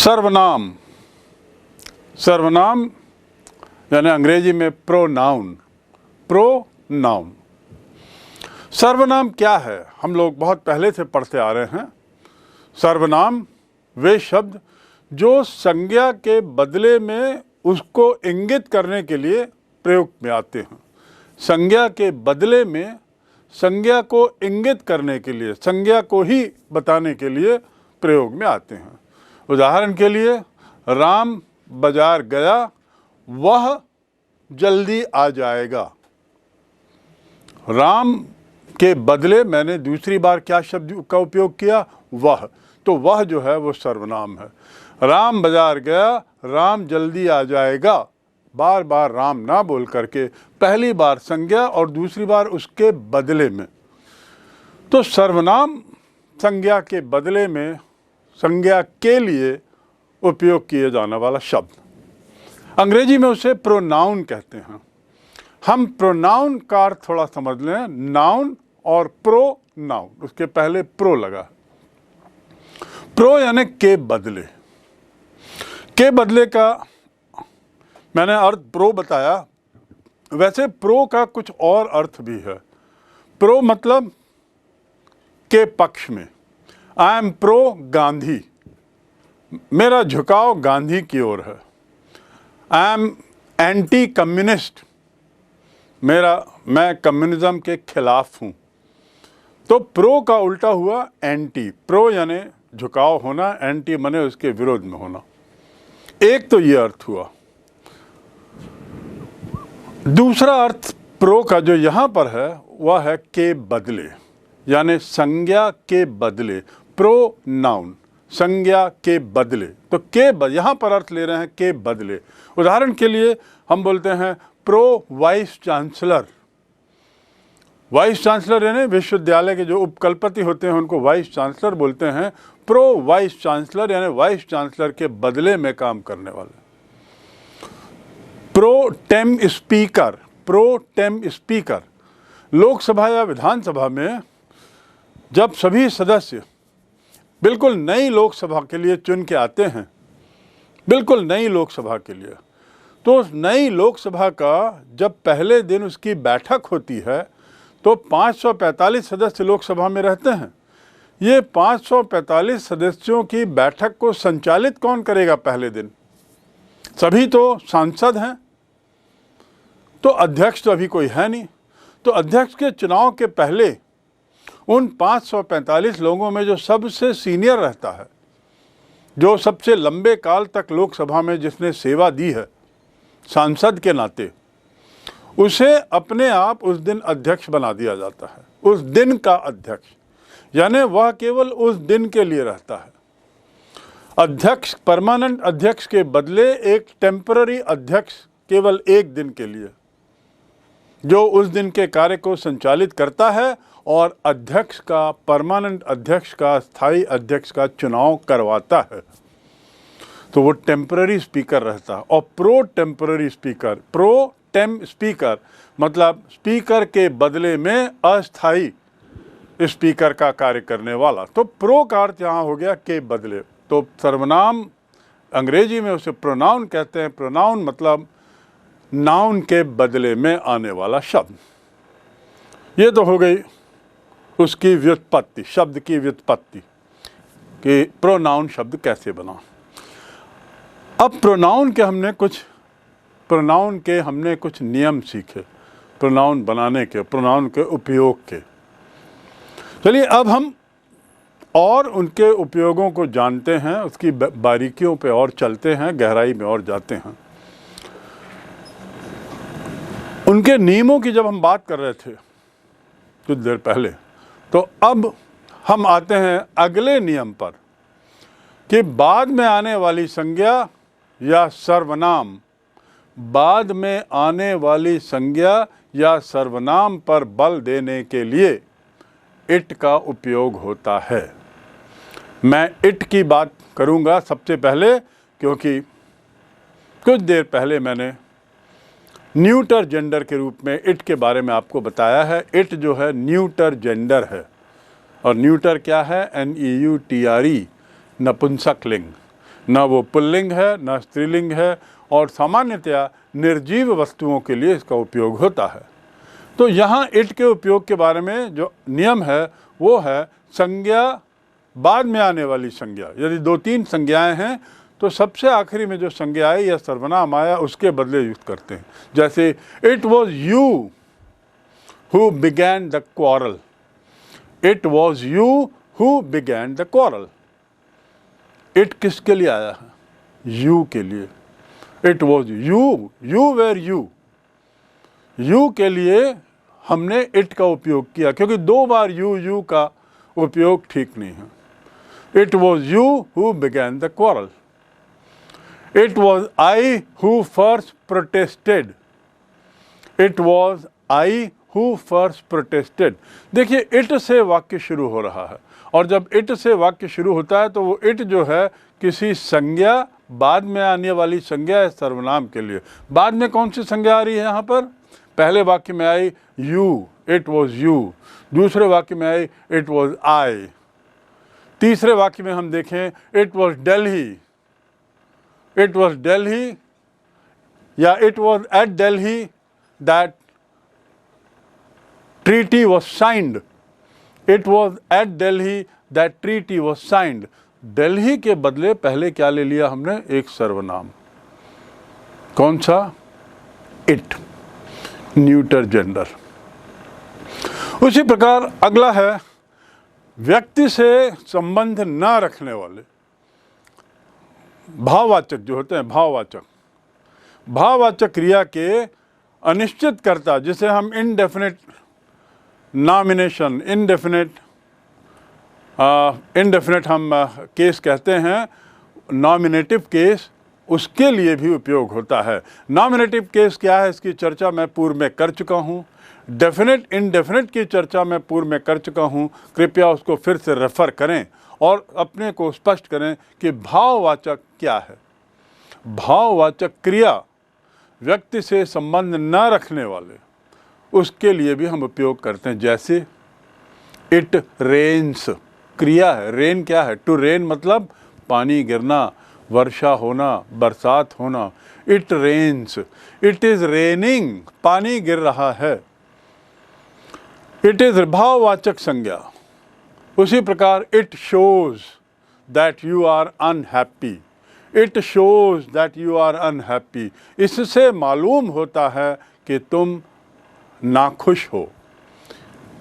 सर्वनाम, सर्वनाम यानी अंग्रेजी में प्रोनाउन। प्रोनाउन सर्वनाम क्या है, हम लोग बहुत पहले से पढ़ते आ रहे हैं। सर्वनाम वे शब्द जो संज्ञा के बदले में उसको इंगित करने के लिए प्रयोग में आते हैं। संज्ञा के बदले में संज्ञा को इंगित करने के लिए, संज्ञा को ही बताने के लिए प्रयोग में आते हैं। उदाहरण के लिए, राम बाजार गया, वह जल्दी आ जाएगा। राम के बदले मैंने दूसरी बार क्या शब्द का उपयोग किया? वह। तो वह जो है वो सर्वनाम है। राम बाजार गया, राम जल्दी आ जाएगा। बार बार राम ना बोल करके पहली बार संज्ञा और दूसरी बार उसके बदले में। तो सर्वनाम संज्ञा के बदले में, संज्ञा के लिए उपयोग किए जाने वाला शब्द। अंग्रेजी में उसे प्रोनाउन कहते हैं। हम प्रोनाउन का अर्थ थोड़ा समझ लें। नाउन और प्रोनाउन, उसके पहले प्रो लगा। प्रो यानी के बदले। के बदले का मैंने अर्थ प्रो बताया, वैसे प्रो का कुछ और अर्थ भी है। प्रो मतलब के पक्ष में। आई एम प्रो गांधी, मेरा झुकाव गांधी की ओर है। आई एम एंटी कम्युनिस्ट, मैं कम्युनिज्म के खिलाफ हूँ। तो प्रो का उल्टा हुआ एंटी। प्रो यानी झुकाव होना, एंटी माने उसके विरोध में होना। एक तो ये अर्थ हुआ। दूसरा अर्थ प्रो का जो यहाँ पर है वह है के बदले, यानी संज्ञा के बदले। प्रोनाउन संज्ञा के बदले। तो के यहाँ पर अर्थ ले रहे हैं के बदले। उदाहरण के लिए हम बोलते हैं pro vice chancellor. Vice chancellor यानी विश्वविद्यालय के जो उपकुलपति होते हैं उनको वाइस चांसलर बोलते हैं। प्रो वाइस चांसलर यानी वाइस चांसलर के बदले में काम करने वाले। Pro tem speaker, pro tem speaker. Lok Sabha या विधानसभा में जब सभी सदस्य बिल्कुल नई लोकसभा के लिए चुन के आते हैं, बिल्कुल नई लोकसभा के लिए, तो उस नई लोकसभा का जब पहले दिन उसकी बैठक होती है तो 545 सदस्य लोकसभा में रहते हैं। ये 545 सदस्यों की बैठक को संचालित कौन करेगा पहले दिन? सभी तो सांसद हैं, तो अध्यक्ष तो अभी कोई है नहीं। तो अध्यक्ष के चुनाव के पहले उन 545 लोगों में जो सबसे सीनियर रहता है, जो सबसे लंबे काल तक लोकसभा में जिसने सेवा दी है सांसद के नाते, उसे अपने आप उस दिन अध्यक्ष बना दिया जाता है। उस दिन का अध्यक्ष, यानी वह केवल उस दिन के लिए रहता है। अध्यक्ष, परमानेंट अध्यक्ष के बदले एक टेम्पररी अध्यक्ष केवल एक दिन के लिए, जो उस दिन के कार्य को संचालित करता है और अध्यक्ष का, परमानेंट अध्यक्ष का, स्थायी अध्यक्ष का चुनाव करवाता है। तो वो टेम्पररी स्पीकर रहता है। और pro temporary speaker, pro tem speaker मतलब स्पीकर के बदले में अस्थायी स्पीकर का कार्य करने वाला। तो प्रो का अर्थ यहाँ हो गया के बदले। तो सर्वनाम अंग्रेजी में उसे प्रोनाउन कहते हैं। प्रोनाउन मतलब नाउन के बदले में आने वाला शब्द। ये तो हो गई उसकी व्युत्पत्ति, शब्द की व्युत्पत्ति कि प्रोनाउन शब्द कैसे बना। अब प्रोनाउन के हमने कुछ नियम सीखे, प्रोनाउन बनाने के, प्रोनाउन के उपयोग के। चलिए अब हम और उनके उपयोगों को जानते हैं, उसकी बारीकियों पे और चलते हैं, गहराई में और जाते हैं। उनके नियमों की जब हम बात कर रहे थे कुछ देर पहले, तो अब हम आते हैं अगले नियम पर कि बाद में आने वाली संज्ञा या सर्वनाम, बाद में आने वाली संज्ञा या सर्वनाम पर बल देने के लिए इट का उपयोग होता है। मैं इट की बात करूंगा सबसे पहले, क्योंकि कुछ देर पहले मैंने न्यूटर जेंडर के रूप में इट के बारे में आपको बताया है। इट जो है न्यूटर जेंडर है। और न्यूटर क्या है? NEUTRE, नपुंसक लिंग। न वो पुल्लिंग है न स्त्रीलिंग है, और सामान्यतया निर्जीव वस्तुओं के लिए इसका उपयोग होता है। तो यहाँ इट के उपयोग के बारे में जो नियम है वो है संज्ञा बाद में आने वाली संज्ञा। यदि 2-3 संज्ञाएं हैं तो सबसे आखिरी में जो संज्ञा आई या सर्वनाम आया उसके बदले युक्त करते हैं। जैसे it was you who began the quarrel, it was you who began the quarrel. It किसके लिए आया है? यू के लिए। It was you, you were you के लिए हमने इट का उपयोग किया, क्योंकि 2 बार यू का उपयोग ठीक नहीं है। It was you who began the quarrel. It was I who first protested, it was I who first protested. देखिए इट से वाक्य शुरू हो रहा है, और जब इट से वाक्य शुरू होता है तो वो इट जो है किसी संज्ञा बाद में आने वाली संज्ञा है सर्वनाम के लिए। बाद में कौन सी संज्ञा आ रही है यहाँ पर? पहले वाक्य में आई यू, इट वॉज यू। दूसरे वाक्य में आई इट वॉज आई। तीसरे वाक्य में हम देखें it was Delhi, it was Delhi, या it was at Delhi that treaty was signed, it was at Delhi that treaty was signed। Delhi के बदले पहले क्या ले लिया हमने? एक सर्वनाम। कौन सा? It, neuter gender. उसी प्रकार अगला है व्यक्ति से संबंध न रखने वाले भाववाचक जो होते हैं। भाववाचक क्रिया के अनिश्चित कर्ता, जिसे हम इनडेफिनेट नॉमिनेशन, इनडेफिनेट हम केस कहते हैं, नॉमिनेटिव केस, उसके लिए भी उपयोग होता है। नॉमिनेटिव केस क्या है, इसकी चर्चा मैं पूर्व में कर चुका हूँ। डेफिनेट इनडेफिनेट की चर्चा मैं पूर्व में कर चुका हूँ, कृपया उसको फिर से रेफर करें और अपने को स्पष्ट करें कि भाववाचक क्या है। भाववाचक क्रिया व्यक्ति से संबंध न रखने वाले, उसके लिए भी हम उपयोग करते हैं। जैसे इट रेन्स, क्रिया है। रेन क्या है? टू रेन मतलब पानी गिरना, वर्षा होना, बरसात होना। It rains, it is raining, पानी गिर रहा है। इट इज भाववाचक संज्ञा। उसी प्रकार it shows that you are unhappy, it shows that you are unhappy. इससे मालूम होता है कि तुम नाखुश हो।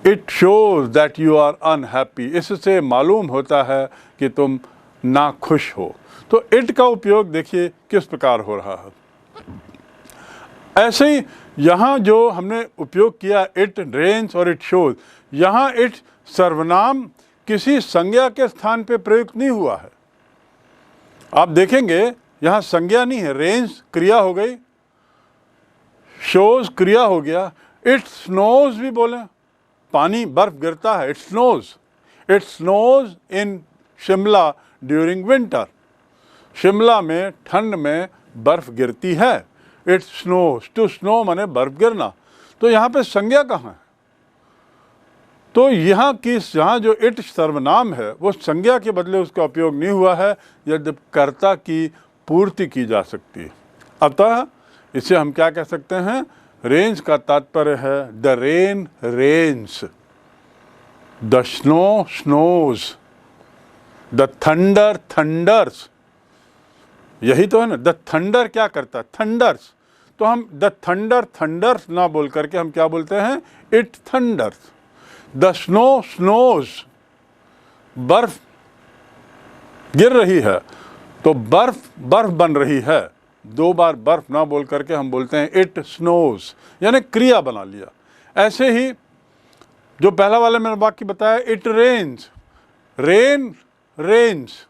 It shows that you are unhappy, इससे मालूम होता है कि तुम नाखुश हो। तो इट का उपयोग देखिए किस प्रकार हो रहा है। ऐसे ही यहाँ जो हमने उपयोग किया इट रेन्स और इट शोज, यहाँ इट सर्वनाम किसी संज्ञा के स्थान पे प्रयुक्त नहीं हुआ है। आप देखेंगे यहाँ संज्ञा नहीं है। रेन्स क्रिया हो गई, शोज क्रिया हो गया। इट स्नोज भी बोले, पानी बर्फ गिरता है। It snows in Shimla during winter, Shimla में ठंड में बर्फ गिरती है। इट स्नोज, टू स्नो माने बर्फ गिरना। तो यहाँ पे संज्ञा कहाँ है? तो यहाँ जो इट सर्वनाम है वो संज्ञा के बदले उसका उपयोग नहीं हुआ है, यदि कर्ता की पूर्ति की जा सकती है। अतः इसे हम क्या कह सकते हैं? रेंज का तात्पर्य है the rain rains, the snow snows, the thunder thunders. यही तो है ना। द थंडर क्या करता है? थंडर्स। तो हम द थंडर थंडर्स ना बोल करके हम क्या बोलते हैं? It thunder's. The snow snows, बर्फ गिर रही है तो बर्फ बन रही है। 2 बार बर्फ ना बोल करके हम बोलते हैं इट स्नोज, यानी क्रिया बना लिया। ऐसे ही जो पहला वाला मैंने वाक्य बताया इट रेन्स, रेन रेन्स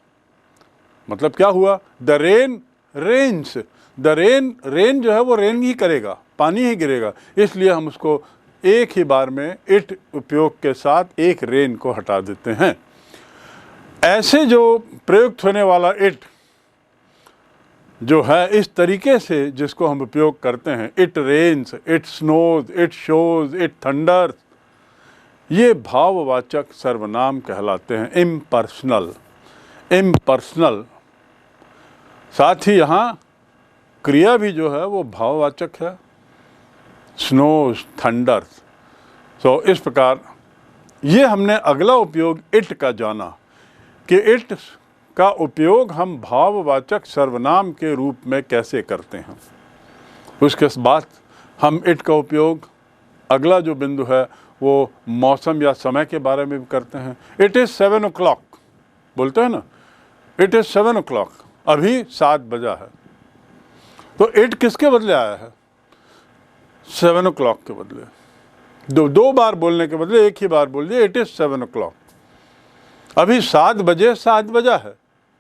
मतलब क्या हुआ? The rain rains. The rain जो है वो रेन ही करेगा, पानी ही गिरेगा। इसलिए हम उसको एक ही बार में इट उपयोग के साथ एक रेन को हटा देते हैं। ऐसे जो प्रयुक्त होने वाला इट जो है इस तरीके से जिसको हम उपयोग करते हैं, it rains, it snows, it shows, it thunders, ये भाववाचक सर्वनाम कहलाते हैं। इम्पर्सनल साथ ही यहाँ क्रिया भी जो है वो भाववाचक है, स्नोज, थंडर्स। सो इस प्रकार ये हमने अगला उपयोग इट का जाना कि इट का उपयोग हम भाववाचक सर्वनाम के रूप में कैसे करते हैं। उसके बाद हम इट का उपयोग, अगला जो बिंदु है वो मौसम या समय के बारे में भी करते हैं। इट इज़ 7 o'clock बोलते हैं ना, इट इज़ 7 o'clock, अभी 7 बजा है। तो इट किसके बदले आया है? 7 o'clock के बदले। दो बार बोलने के बदले एक ही बार बोल दिया, इट इज़ 7 o'clock। अभी 7 बजे 7 बजा है,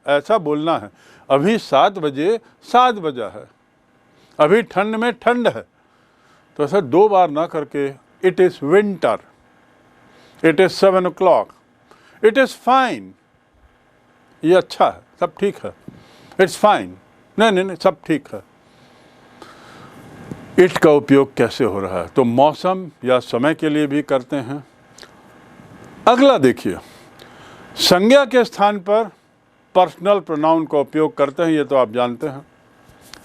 ऐसा बोलना है। अभी 7 बजे 7 बजा है, अभी ठंड में ठंड है। तो ऐसा 2 बार ना करके it is winter, it is 7 o'clock, it is fine, ये अच्छा है, सब ठीक है, इट्स फाइन, नहीं सब ठीक है। इट का उपयोग कैसे हो रहा है? तो मौसम या समय के लिए भी करते हैं। अगला देखिए, संज्ञा के स्थान पर पर्सनल प्रोनाउन का उपयोग करते हैं, ये तो आप जानते हैं।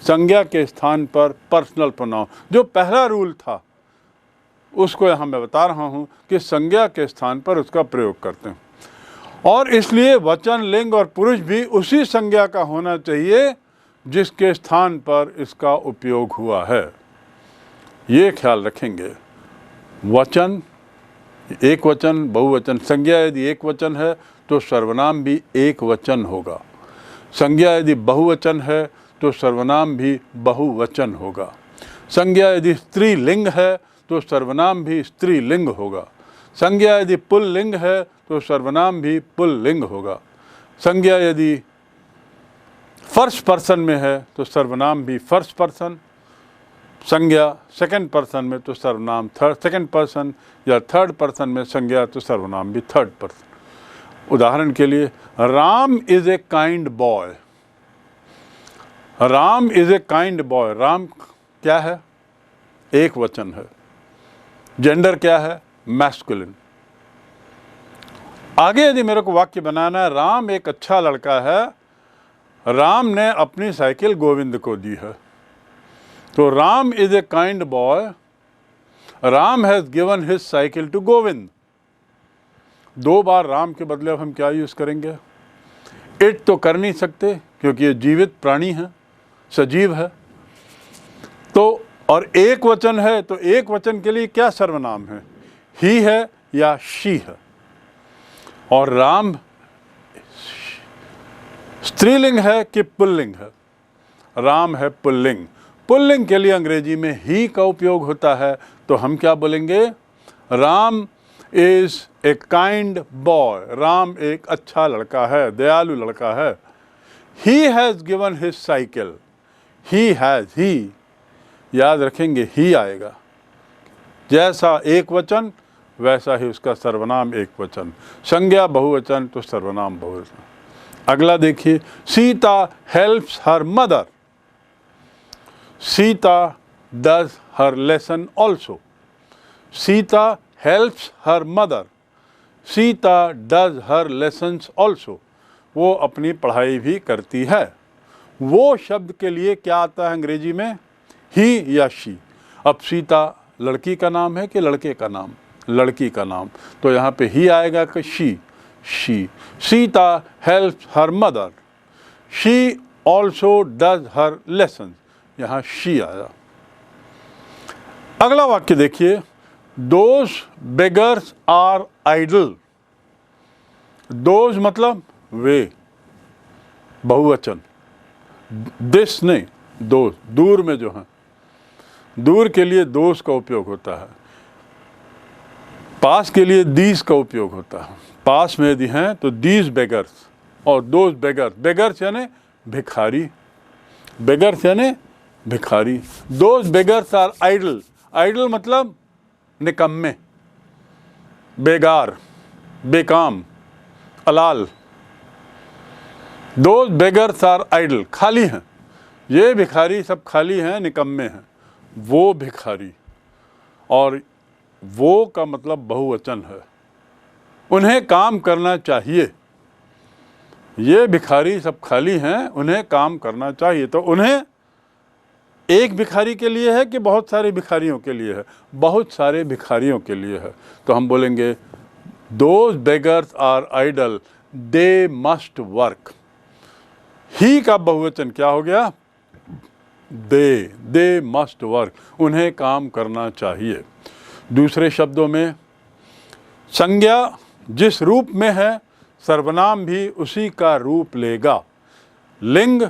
संज्ञा के स्थान पर पर्सनल प्रोनाउन, जो पहला रूल था उसको यहाँ मैं बता रहा हूँ कि संज्ञा के स्थान पर उसका प्रयोग करते हैं। और इसलिए वचन, लिंग और पुरुष भी उसी संज्ञा का होना चाहिए जिसके स्थान पर इसका उपयोग हुआ है। ये ख्याल रखेंगे। वचन, एक वचन, बहुवचन। संज्ञा यदि एक वचन है तो सर्वनाम भी एक वचन होगा। संज्ञा यदि बहुवचन है तो सर्वनाम भी बहुवचन होगा। संज्ञा यदि स्त्रीलिंग है तो सर्वनाम भी स्त्रीलिंग होगा। संज्ञा यदि पुल्लिंग है तो सर्वनाम भी पुल्लिंग होगा। संज्ञा यदि फर्स्ट पर्सन में है तो सर्वनाम भी फर्स्ट पर्सन। संज्ञा सेकंड पर्सन में तो सर्वनाम सेकंड पर्सन, या थर्ड पर्सन में संज्ञा तो सर्वनाम भी थर्ड पर्सन। उदाहरण के लिए, Ram is a kind boy. Ram is a kind boy. Ram क्या है? एक वचन है। जेंडर क्या है? मैस्कुलिन। आगे यदि मेरे को वाक्य बनाना है, राम एक अच्छा लड़का है, राम ने अपनी साइकिल गोविंद को दी है। तो Ram is a kind boy, Ram has given his cycle to Govind. 2 बार राम के बदले अब हम क्या यूज करेंगे? इट तो कर नहीं सकते क्योंकि ये जीवित प्राणी है, सजीव है। तो और एक वचन है, तो एक वचन के लिए क्या सर्वनाम है? ही है या शी है। और राम स्त्रीलिंग है कि पुल्लिंग है? राम है पुल्लिंग। पुल्लिंग के लिए अंग्रेजी में ही का उपयोग होता है। तो हम क्या बोलेंगे? Ram is a kind boy. Ram एक अच्छा लड़का है, दयालु लड़का है। He has given his cycle. He has, he, याद रखेंगे ही आएगा। जैसा एक वचन वैसा ही उसका सर्वनाम एक वचन। संज्ञा बहुवचन तो सर्वनाम बहुवचन। अगला देखिए, Sita helps her mother. Sita does her lesson also. Sita helps her mother. Sita does her lessons also. वो अपनी पढ़ाई भी करती है। वो शब्द के लिए क्या आता है अंग्रेजी में? ही या शी। अब सीता लड़की का नाम है कि लड़के का नाम? लड़की का नाम। तो यहाँ पे ही आएगा कि she. She. Sita helps her mother. She also does her lesson. यहाँ शी आया। अगला वाक्य देखिए, those beggars are idle. Those मतलब वे, बहुवचन। दिस नहीं, दोज, दूर में जो है। दूर के लिए दोज का उपयोग होता है। पास के लिए दीज का उपयोग होता है। पास में यदि हैं तो दीज बेगर्स और दोज बेगर्स। बेगर्स यानी भिखारी। बेगर्स यानी भिखारी। Those beggars are idle. Idle मतलब निकम्मे, बेगार, बेकाम, अलाल। दोज बेगर्स आर आइडल, खाली हैं। ये भिखारी सब खाली हैं, निकम्मे हैं। वो भिखारी, और वो का मतलब बहुवचन है। उन्हें काम करना चाहिए। ये भिखारी सब खाली हैं, उन्हें काम करना चाहिए। तो उन्हें एक भिखारी के लिए है कि बहुत सारे भिखारियों के लिए है? बहुत सारे भिखारियों के लिए है। तो हम बोलेंगे those beggars are idle, they must work. He का बहुवचन क्या हो गया? दे मस्ट वर्क, उन्हें काम करना चाहिए। दूसरे शब्दों में संज्ञा जिस रूप में है सर्वनाम भी उसी का रूप लेगा। लिंग,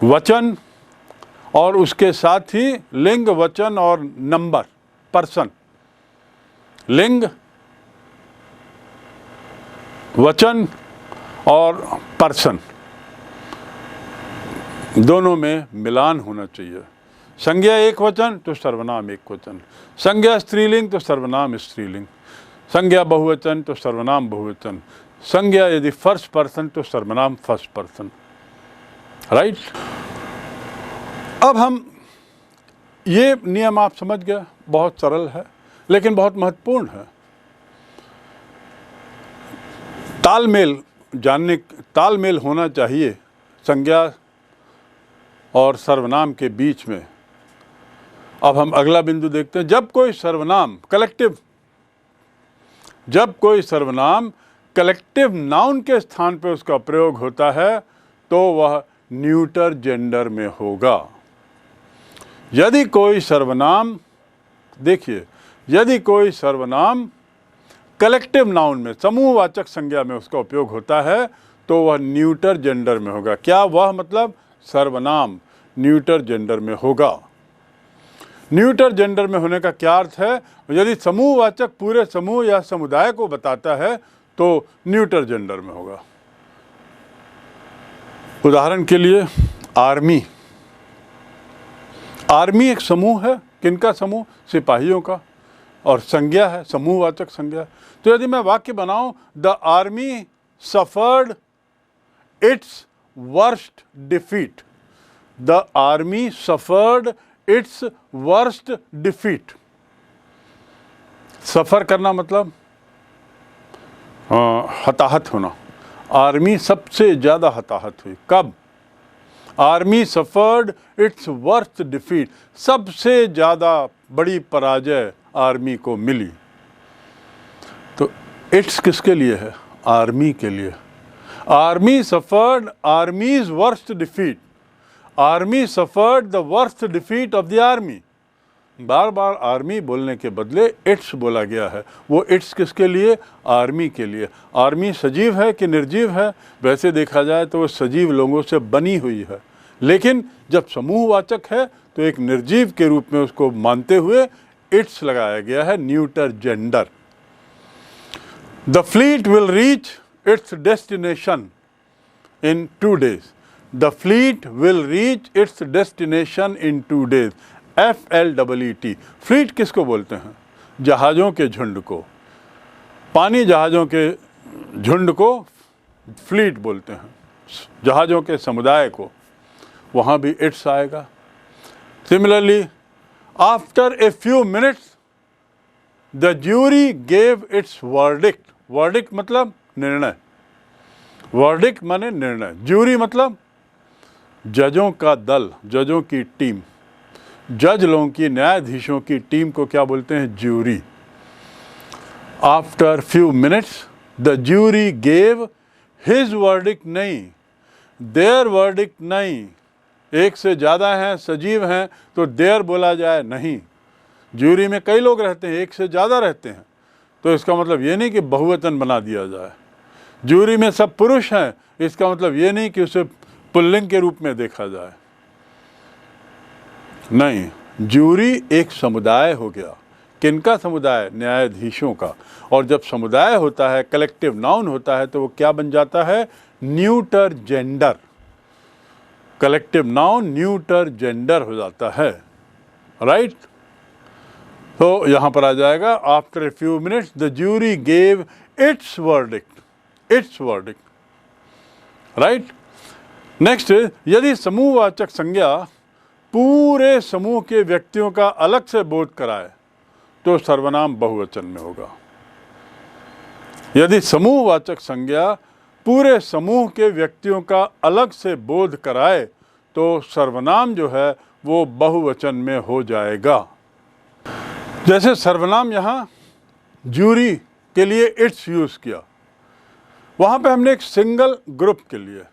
वचन और उसके साथ ही लिंग, वचन और नंबर, पर्सन। लिंग, वचन और पर्सन दोनों में मिलान होना चाहिए। संज्ञा एक वचन तो सर्वनाम एक वचन, संज्ञा स्त्रीलिंग तो सर्वनाम स्त्रीलिंग, संज्ञा बहुवचन तो सर्वनाम बहुवचन, संज्ञा यदि फर्स्ट पर्सन तो सर्वनाम फर्स्ट पर्सन। राइट। अब हम ये नियम आप समझ गए, बहुत सरल है लेकिन बहुत महत्वपूर्ण है। तालमेल होना चाहिए संज्ञा और सर्वनाम के बीच में। अब हम अगला बिंदु देखते हैं। जब कोई सर्वनाम कलेक्टिव नाउन के स्थान पर उसका प्रयोग होता है तो वह न्यूटर जेंडर में होगा। यदि कोई सर्वनाम, देखिए, यदि कोई सर्वनाम कलेक्टिव नाउन में, समूहवाचक संज्ञा में उसका उपयोग होता है तो वह न्यूटर जेंडर में होगा। क्या वह मतलब सर्वनाम न्यूटर जेंडर में होगा। न्यूटर जेंडर में होने का क्या अर्थ है? यदि समूहवाचक पूरे समूह या समुदाय को बताता है तो न्यूटर जेंडर में होगा। उदाहरण के लिए आर्मी एक समूह है। किनका समूह? सिपाहियों का। और संज्ञा है, समूहवाचक संज्ञा। तो यदि मैं वाक्य बनाऊं, the army suffered its worst defeat, the army suffered its worst defeat. Suffer करना मतलब हताहत होना। आर्मी सबसे ज्यादा हताहत हुई। कब? Army suffered its worst defeat, सबसे ज्यादा बड़ी पराजय आर्मी को मिली। तो इट्स किसके लिए है? आर्मी के लिए। Army suffered आर्मीज worst defeat, army suffered the worst defeat of the army. Bar bar army बोलने के बदले इट्स बोला गया है। वो इट्स किसके लिए? आर्मी के लिए। आर्मी सजीव है कि निर्जीव है? वैसे देखा जाए तो वो सजीव लोगों से बनी हुई है, लेकिन जब समूहवाचक है तो एक निर्जीव के रूप में उसको मानते हुए इट्स लगाया गया है, neuter gender. The fleet will reach its destination in 2 days, the fleet will reach its destination in 2 days, FLEET। Fleet किसको बोलते हैं? जहाज़ों के झुंड को, पानी जहाज़ों के झुंड को फ्लीट बोलते हैं, जहाज़ों के समुदाय को। वहाँ भी इट्स आएगा। Similarly, after a few minutes the jury gave it's verdict. Verdict मतलब निर्णय, वर्डिक्ट माने निर्णय, ज्यूरी मतलब जजों का दल, जजों की टीम। जज लोगों की, न्यायाधीशों की टीम को क्या बोलते हैं? Jury. After few minutes the jury gave his verdict, नहीं, देयर वर्डिक्ट नहीं। एक से ज़्यादा हैं, सजीव हैं तो देयर बोला जाए, नहीं। ज्यूरी में कई लोग रहते हैं, एक से ज़्यादा रहते हैं, तो इसका मतलब ये नहीं कि बहुवचन बना दिया जाए। ज्यूरी में सब पुरुष हैं, इसका मतलब ये नहीं कि उसे पुल्लिंग के रूप में देखा जाए, नहीं। ज्यूरी एक समुदाय हो गया। किनका समुदाय? न्यायाधीशों का। और जब समुदाय होता है, कलेक्टिव नाउन होता है, तो वो क्या बन जाता है? Neuter gender. Collective noun neuter gender हो जाता है। राइट। तो यहां पर आ जाएगा, after a few minutes the jury gave it's verdict, it's verdict. Right. Next, यदि समूहवाचक संज्ञा पूरे समूह के व्यक्तियों का अलग से बोध कराए तो सर्वनाम बहुवचन में होगा। यदि समूहवाचक संज्ञा पूरे समूह के व्यक्तियों का अलग से बोध कराए तो सर्वनाम जो है वो बहुवचन में हो जाएगा। जैसे सर्वनाम यहाँ ज्यूरी के लिए इट्स यूज़ किया, वहाँ पे हमने एक सिंगल ग्रुप के लिए,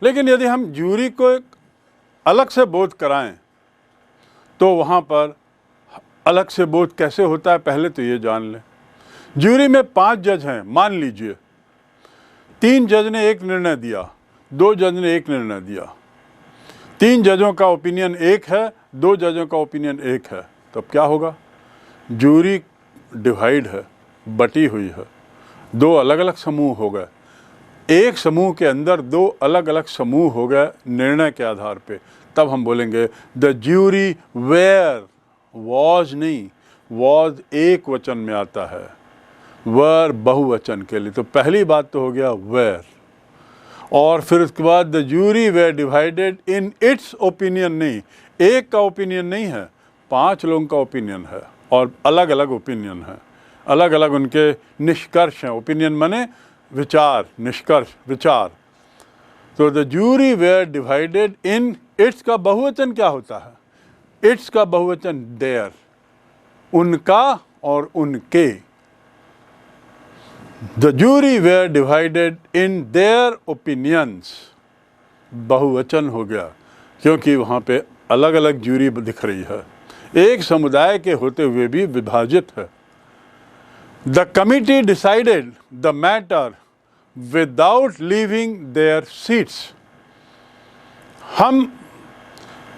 लेकिन यदि हम ज्यूरी को एक अलग से बोध कराएं तो वहाँ पर अलग से बोध कैसे होता है पहले तो ये जान लें। ज्यूरी में 5 जज हैं, मान लीजिए 3 जज ने एक निर्णय दिया, 2 जज ने एक निर्णय दिया, 3 जजों का ओपिनियन एक है, 2 जजों का ओपिनियन एक है, तो अब क्या होगा? ज्यूरी डिवाइड है, बटी हुई है, 2 अलग अलग समूह हो गए, एक समूह के अंदर 2 अलग अलग समूह हो गए निर्णय के आधार पे, तब हम बोलेंगे द ज्यूरी वेयर, वॉज नहीं, वॉज एक वचन में आता है, वर बहुवचन के लिए। तो पहली बात तो हो गया वेयर, और फिर उसके बाद the jury were divided in its opinion, नहीं एक का ओपिनियन नहीं है, 5 लोगों का ओपिनियन है और अलग अलग ओपिनियन है, अलग अलग उनके निष्कर्ष हैं। ओपिनियन माने विचार, निष्कर्ष, विचार। तो the jury were divided in its का बहुवचन क्या होता है? इट्स का बहुवचन देयर, उनका और उनके। The jury were divided in their opinions, बहुवचन हो गया क्योंकि वहाँ पे अलग अलग ज्यूरी दिख रही है, एक समुदाय के होते हुए भी विभाजित है। The committee decided the matter without leaving there seats, हम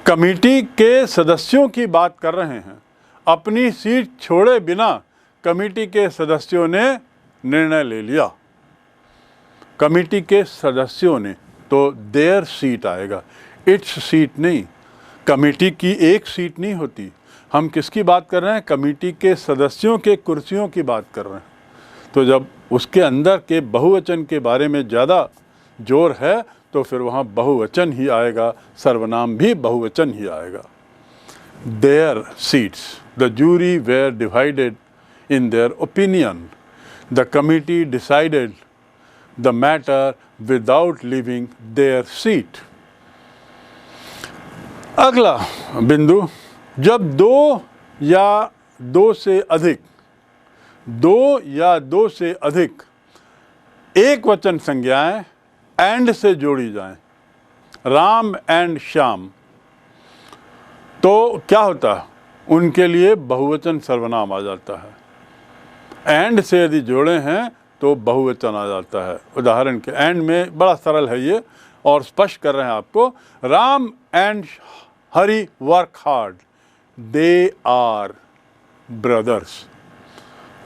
कमिटी के सदस्यों की बात कर रहे हैं, अपनी सीट छोड़े बिना कमिटी के सदस्यों ने निर्णय ले लिया, कमिटी के सदस्यों ने, तो देयर सीट आएगा, इट्स सीट नहीं। कमिटी की एक सीट नहीं होती, हम किसकी बात कर रहे हैं? कमिटी के सदस्यों के कुर्सियों की बात कर रहे हैं। तो जब उसके अंदर के बहुवचन के बारे में ज़्यादा जोर है तो फिर वहाँ बहुवचन ही आएगा, सर्वनाम भी बहुवचन ही आएगा। Their seats, the jury were divided in their opinion, the committee decided the matter without leaving their seat. अगला बिंदु, जब 2 या 2 से अधिक एक वचन संज्ञाएं एंड से जोड़ी जाएं, राम एंड श्याम, तो क्या होता है? उनके लिए बहुवचन सर्वनाम आ जाता है। एंड से यदि जोड़े हैं तो बहुवचन आ जाता है। उदाहरण के एंड में बड़ा सरल है ये और स्पष्ट कर रहे हैं आपको, Ram and Hari work hard, they are brothers.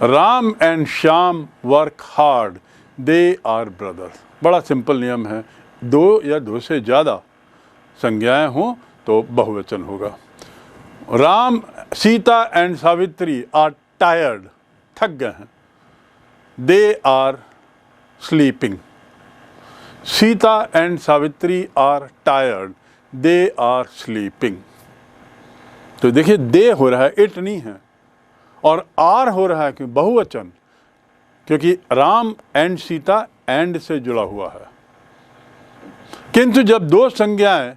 Ram and Shyam work hard, they are brothers. बड़ा सिंपल नियम है, 2 या 2 से ज़्यादा संज्ञाएं हों तो बहुवचन होगा। Ram, Sita and Savitri are tired, थक गए हैं, they are sleeping. Sita and Savitri are tired, they are sleeping. तो देखिए दे हो रहा है, इट नहीं है, और आर हो रहा है क्यों? बहुवचन, क्योंकि राम एंड सीता एंड से जुड़ा हुआ है। किंतु जब 2 संज्ञाएं,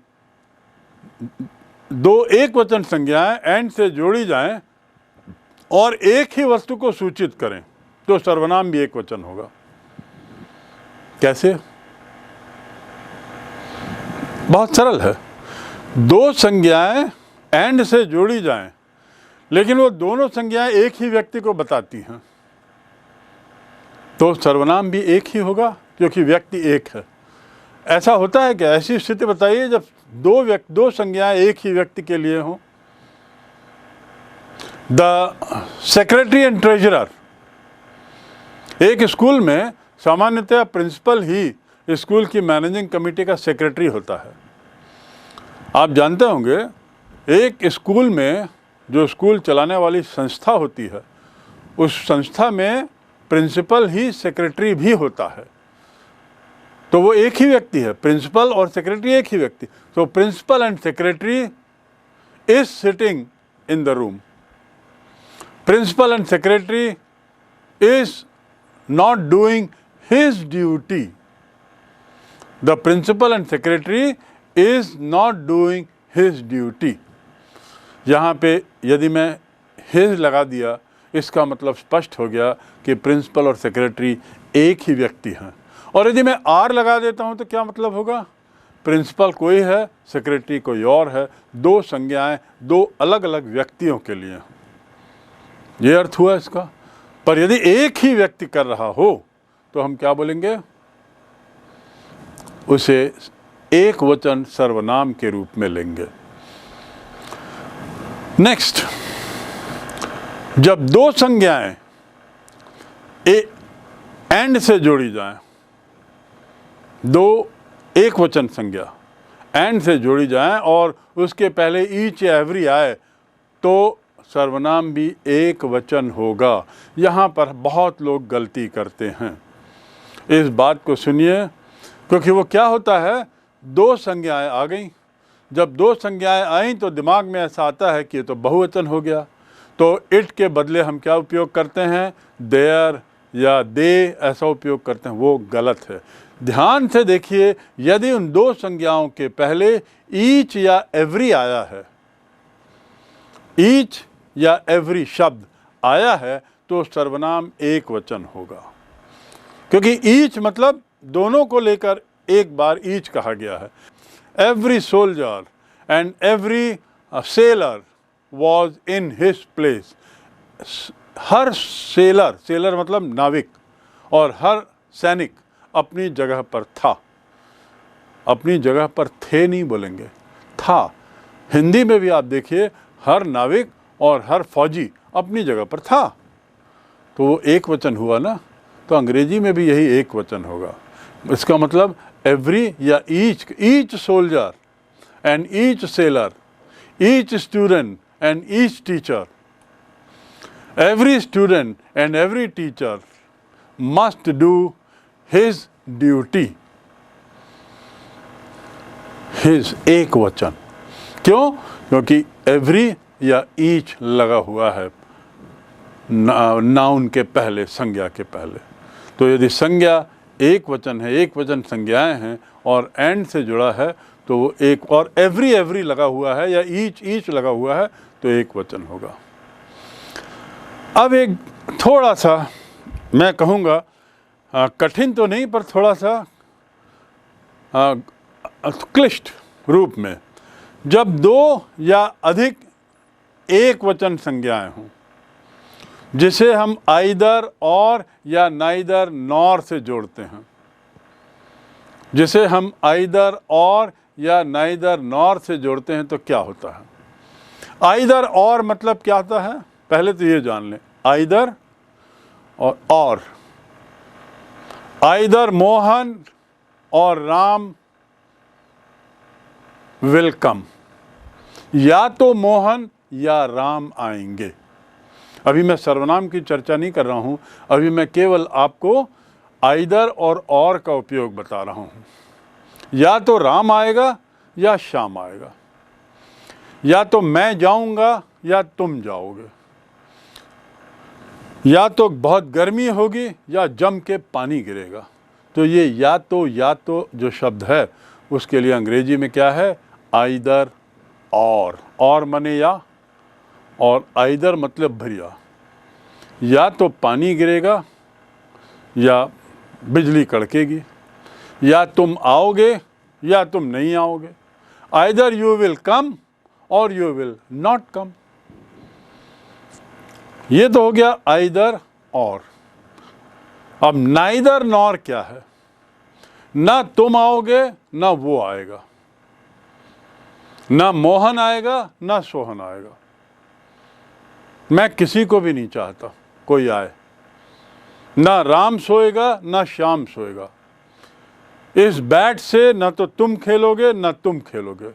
2 एक वचन संज्ञाएं एंड से जोड़ी जाएं और एक ही वस्तु को सूचित करें तो सर्वनाम भी एक वचन होगा। कैसे? बहुत सरल है। 2 संज्ञाएं एंड से जोड़ी जाएं लेकिन वो दोनों संज्ञाएं एक ही व्यक्ति को बताती हैं तो सर्वनाम भी एक ही होगा क्योंकि व्यक्ति एक है। ऐसा होता है कि ऐसी स्थिति बताइए जब 2 संज्ञाएं एक ही व्यक्ति के लिए हों। द सेक्रेटरी एंड ट्रेजरर, एक स्कूल में सामान्यतः प्रिंसिपल ही स्कूल की मैनेजिंग कमेटी का सेक्रेटरी होता है। आप जानते होंगे एक स्कूल में जो स्कूल चलाने वाली संस्था होती है उस संस्था में प्रिंसिपल ही सेक्रेटरी भी होता है, तो वो एक ही व्यक्ति है, प्रिंसिपल और सेक्रेटरी एक ही व्यक्ति। तो principal and secretary is sitting in the room, principal and secretary is not doing his duty, the principal and secretary is not doing his duty. यहाँ पे यदि मैं हिज लगा दिया, इसका मतलब स्पष्ट हो गया कि प्रिंसिपल और सेक्रेटरी एक ही व्यक्ति हैं। और यदि मैं आर लगा देता हूँ तो क्या मतलब होगा? प्रिंसिपल कोई है, सेक्रेटरी कोई और है, दो संज्ञाएं दो अलग अलग व्यक्तियों के लिए। ये अर्थ हुआ इसका। पर यदि एक ही व्यक्ति कर रहा हो तो हम क्या बोलेंगे? उसे एक वचन सर्वनाम के रूप में लेंगे। नेक्स्ट, जब दो संज्ञाएं एंड से जोड़ी जाएं, दो एक वचन संज्ञा एंड से जोड़ी जाएं और उसके पहले ईच या एवरी आए तो सर्वनाम भी एक वचन होगा। यहाँ पर बहुत लोग गलती करते हैं, इस बात को सुनिए, क्योंकि वो क्या होता है, दो संज्ञाएं आ गई। जब दो संज्ञाएं आई तो दिमाग में ऐसा आता है कि ये तो बहुवचन हो गया, तो इट के बदले हम क्या उपयोग करते हैं? देयर या दे, ऐसा उपयोग करते हैं। वो गलत है। ध्यान से देखिए, यदि उन दो संज्ञाओं के पहले ईच या एवरी आया है, ईच या एवरी शब्द आया है तो सर्वनाम एक वचन होगा, क्योंकि ईच मतलब दोनों को लेकर एक बार ईच कहा गया है। Every soldier and every seller was in his place. Her seller, seller मतलब नाविक, और हर सैनिक अपनी जगह पर था। अपनी जगह पर थे नहीं बोलेंगे, था। हिंदी में भी आप देखिए, हर नाविक और हर फौजी अपनी जगह पर था, तो वो एक वचन हुआ ना। तो अंग्रेजी में भी यही एक वचन होगा। इसका मतलब एवरी या each soldier and each seller, each student and each teacher, every student and every teacher must do his duty। his एक वचन क्यों? क्योंकि every या each लगा हुआ है नाउन के पहले, संज्ञा के पहले। तो यदि संज्ञा एक वचन है, एक वचन संज्ञाएं हैं और एंड से जुड़ा है तो वो एक, और एवरी लगा हुआ है या ईच लगा हुआ है तो एक वचन होगा। अब एक थोड़ा सा मैं कहूँगा, कठिन तो नहीं पर थोड़ा सा क्लिष्ट रूप में, जब दो या अधिक एक वचन संज्ञाएं हों, जिसे हम आइदर और या नाइदर नॉर से जोड़ते हैं, जिसे हम आइदर और या नाइदर नॉर से जोड़ते हैं, तो क्या होता है? आइदर और मतलब क्या होता है? पहले तो ये जान लें, आइदर और आइदर मोहन और राम विल कम, या तो मोहन या राम आएंगे। अभी मैं सर्वनाम की चर्चा नहीं कर रहा हूं, अभी मैं केवल आपको आइदर और का उपयोग बता रहा हूं। या तो राम आएगा या श्याम आएगा, या तो मैं जाऊंगा या तुम जाओगे, या तो बहुत गर्मी होगी या जम के पानी गिरेगा। तो ये या तो जो शब्द है उसके लिए अंग्रेजी में क्या है? आइदर और मने या, और आइदर मतलब भरिया। या तो पानी गिरेगा या बिजली कड़केगी, या तुम आओगे या तुम नहीं आओगे। आइदर यू विल कम और यू विल नॉट कम। ये तो हो गया आइदर और। अब नाइदर नॉर क्या है? ना तुम आओगे ना वो आएगा, ना मोहन आएगा ना सोहन आएगा। मैं किसी को भी नहीं चाहता कोई आए, ना राम सोएगा ना श्याम सोएगा। इस बैट से ना तो तुम खेलोगे ना तुम खेलोगे,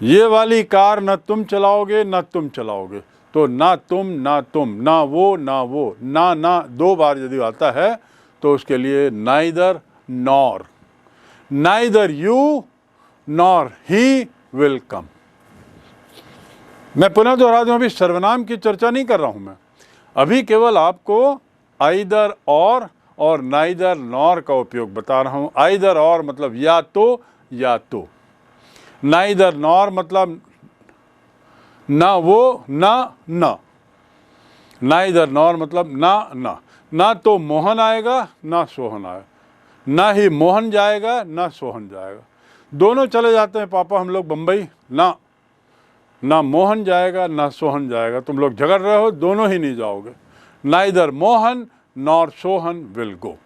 ये वाली कार ना तुम चलाओगे ना तुम चलाओगे। तो ना तुम ना वो ना दो बार यदि आता है तो उसके लिए neither nor, neither you nor he will come. मैं पुनः दोहरा दूं, अभी सर्वनाम की चर्चा नहीं कर रहा हूं मैं, अभी केवल आपको आइदर और और नाइदर नॉर का उपयोग बता रहा हूँ। आइदर और मतलब या तो, नाइदर नॉर मतलब ना वो ना, नाइदर नॉर मतलब ना तो मोहन आएगा ना सोहन आएगा, ना ही मोहन जाएगा ना सोहन जाएगा। दोनों चले जाते हैं पापा हम लोग बम्बई, ना मोहन जाएगा ना सोहन जाएगा, तुम लोग झगड़ रहे हो, दोनों ही नहीं जाओगे। Neither Mohan nor Sohan will go.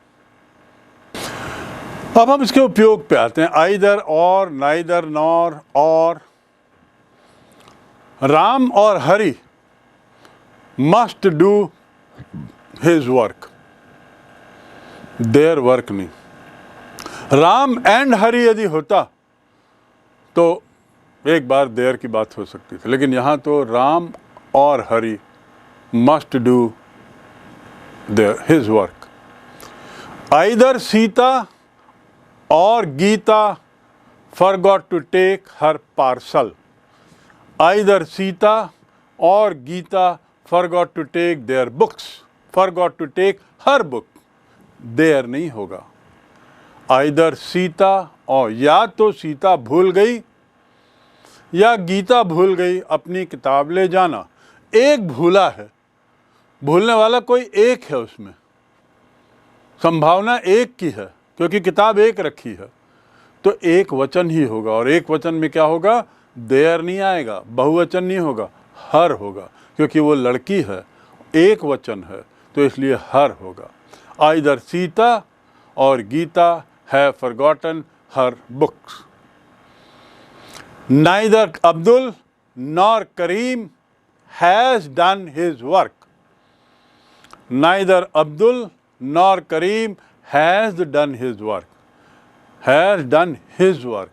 अब हम इसके उपयोग पे आते हैं। आइदर और, नाइदर नॉर और। राम और Hari must do his work, their work नहीं। राम एंड हरि यदि होता तो एक बार देयर की बात हो सकती थी, लेकिन यहाँ तो राम और Hari must do their his work. Either Sita और Gita forgot to take her parcel. Either Sita और Gita forgot to take their books, forgot to take her book. There नहीं होगा। Either सीता और, या तो सीता भूल गई या गीता भूल गई अपनी किताब ले जाना। एक भूला है, भूलने वाला कोई एक है, उसमें संभावना एक की है क्योंकि किताब एक रखी है, तो एक वचन ही होगा। और एक वचन में क्या होगा? देयर नहीं आएगा, बहुवचन नहीं होगा, हर होगा, क्योंकि वो लड़की है, एक वचन है, तो इसलिए हर होगा। आइदर सीता और Gita have forgotten her books. Neither Abdul nor Karim has done his work. Neither Abdul nor Karim has done his work, has done his work.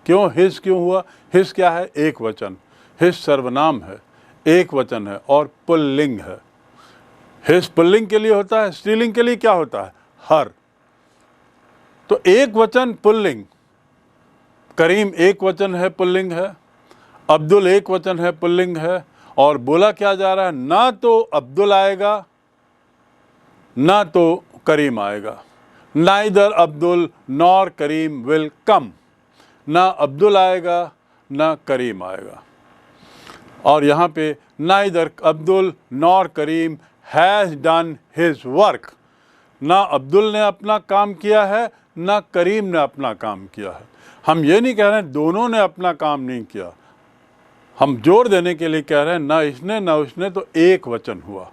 क्यों हिज क्यों हुआ? हिज क्या है? एक वचन। हिज सर्वनाम है, एक वचन है और पुल्लिंग है। हिज पुल्लिंग के लिए होता है, स्त्रीलिंग के लिए क्या होता है? हर। तो एक वचन पुल्लिंग, करीम एक वचन है, पुल्लिंग है, अब्दुल एक वचन है, पुल्लिंग है। और बोला क्या जा रहा है? ना तो अब्दुल आएगा ना तो करीम आएगा। Neither Abdul nor Karim will come. ना अब्दुल आएगा ना करीम आएगा। और यहाँ पे neither Abdul nor Karim has done his work. ना अब्दुल ने अपना काम किया है ना करीम ने अपना काम किया है। हम ये नहीं कह रहे हैं दोनों ने अपना काम नहीं किया, हम जोर देने के लिए कह रहे हैं ना इसने ना उसने, तो एक वचन हुआ।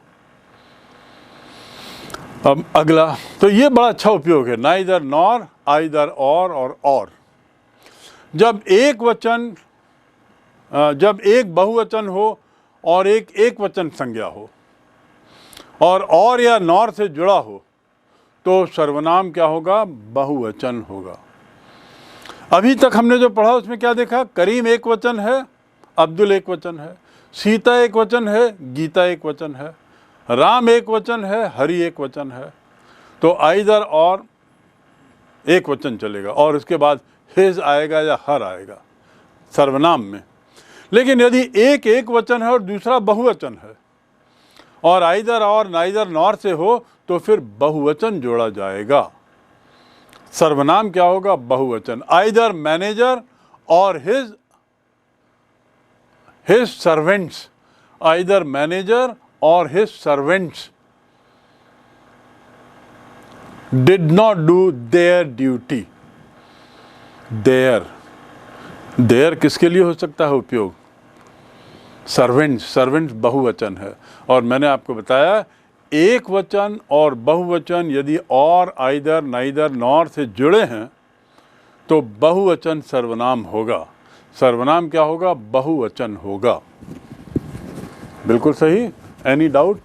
अब अगला, तो ये बड़ा अच्छा उपयोग है, नाइदर नॉर, आइदर और। जब एक वचन, जब एक बहुवचन हो और एक वचन संज्ञा हो और या नॉर से जुड़ा हो, तो सर्वनाम क्या होगा? बहुवचन होगा। अभी तक हमने जो पढ़ा उसमें क्या देखा? करीम एक वचन है, अब्दुल एक वचन है, सीता एक वचन है, गीता एक वचन है, राम एक वचन है, हरि एक वचन है। तो आइदर और एक वचन चलेगा और उसके बाद हिज आएगा या हर आएगा सर्वनाम में। लेकिन यदि एक वचन है और दूसरा बहुवचन है और आइदर और नाइदर नॉर से हो, तो फिर बहुवचन जोड़ा जाएगा। सर्वनाम क्या होगा? बहुवचन। Either manager or his servants. Either manager or his servants did not do their duty. Their किसके लिए हो सकता है उपयोग? सर्वेंट्स बहुवचन है। और मैंने आपको बताया एक वचन और बहुवचन यदि और, आइदर, नाइदर, नॉर से जुड़े हैं तो बहुवचन सर्वनाम होगा। सर्वनाम क्या होगा? बहुवचन होगा। बिल्कुल सही। Any doubt?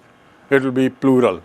It will be plural.